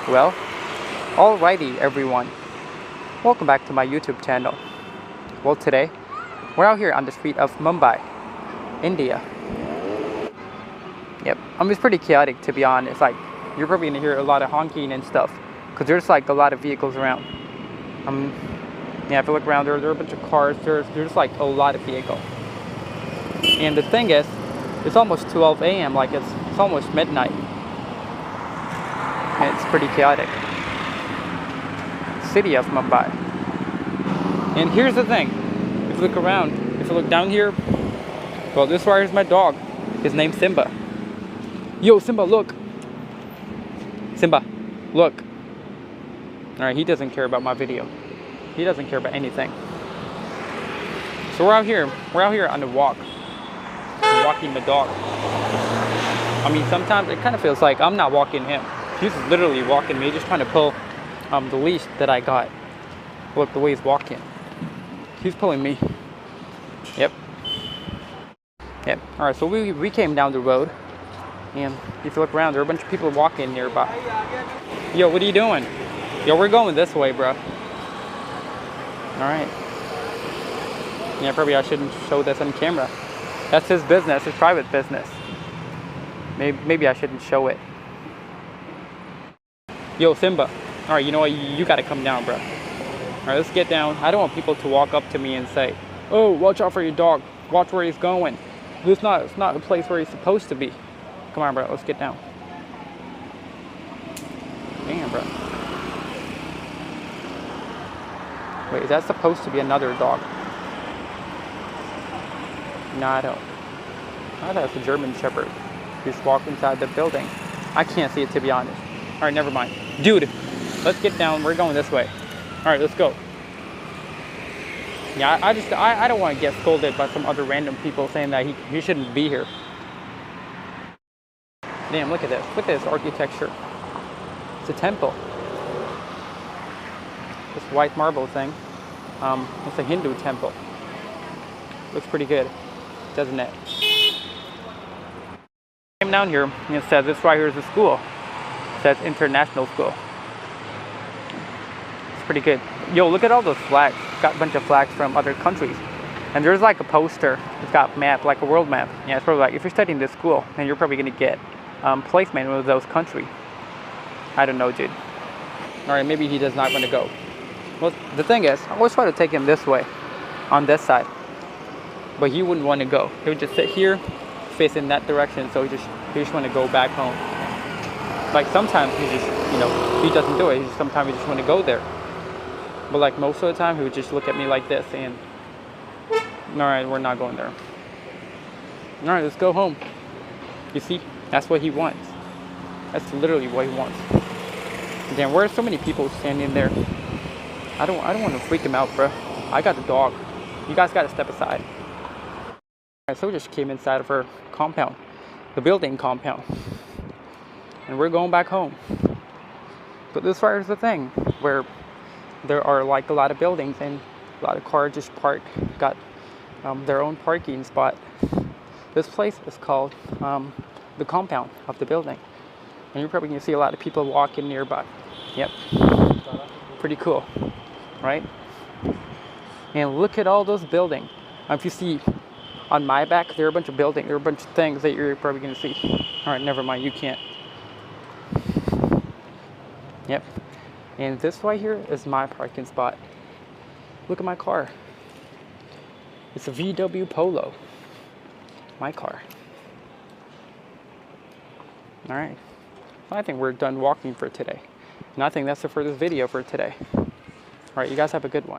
Well, alrighty everyone, welcome back to my YouTube channel. Well, today we're out here on the street of Mumbai, India. Yep, it's pretty chaotic, to be honest. Like, you're probably gonna hear a lot of honking and stuff because there's like a lot of vehicles around. Yeah, if you look around, there are a bunch of cars. There's like a lot of vehicles. And the thing is, it's almost 12 a.m. Like it's almost midnight. And it's pretty chaotic. City of Mumbai. And here's the thing. If you look around, if you look down here, well, this right here's my dog. His name's Simba. Yo, Simba, look. Simba, look. Alright, he doesn't care about my video. He doesn't care about anything. So we're out here on the walk. We're walking the dog. I mean, sometimes it kind of feels like I'm not walking him. He's literally walking me, just trying to pull the leash that I got. Look, the way he's walking. He's pulling me. Yep. Alright, so we came down the road. And if you look around, there are a bunch of people walking nearby. Yo, what are you doing? Yo, we're going this way, bro. Alright. Yeah, probably I shouldn't show this on camera. That's his business, his private business. Maybe I shouldn't show it. Yo, Simba. Alright, you know what? You gotta come down, bro. Alright, let's get down. I don't want people to walk up to me and say, oh, watch out for your dog. Watch where he's going. It's not a place where he's supposed to be. Come on, bro. Let's get down. Damn, bro. Wait, is that supposed to be another dog? No, I don't. I thought it's a German Shepherd. Just walk inside the building. I can't see it, to be honest. Alright, never mind. Dude, let's get down. We're going this way. Alright, let's go. Yeah, I don't want to get scolded by some other random people saying that he shouldn't be here. Damn, look at this. Look at this architecture. It's a temple. This white marble thing. It's a Hindu temple. Looks pretty good, doesn't it? Came down here and it says this right here is a school. It says international school. It's pretty good. Yo, look at all those flags. It's got a bunch of flags from other countries. And there's like a poster. It's got a map, like a world map. Yeah, it's probably like, if you're studying this school, then you're probably gonna get placement in one of those countries. I don't know, dude. Alright, maybe he does not want to go. Well, the thing is, I always try to take him this way, on this side. But he wouldn't want to go. He would just sit here, face in that direction, so he just want to go back home. Like sometimes he just, he doesn't do it. Sometimes he just want to go there. But like most of the time, he would just look at me like this and, alright, we're not going there. Alright, let's go home. You see, that's what he wants. That's literally what he wants. Damn, where are so many people standing there? I don't want to freak him out, bro. I got the dog. You guys got to step aside. Alright, so we just came inside of her compound, the building compound, and we're going back home. But this right is the thing, where there are like a lot of buildings and a lot of cars just parked, got their own parking spot. This place is called the compound of the building, and you're probably gonna see a lot of people walking nearby. Yep, pretty cool, right? And look at all those buildings. If you see on my back, there are a bunch of buildings, there are a bunch of things that you're probably gonna see. All right, never mind, you can't. Yep, and this right here is my parking spot. Look at my car. It's a VW Polo. My car. All right, I think we're done walking for today. And I think that's it for this video for today. All right, you guys have a good one.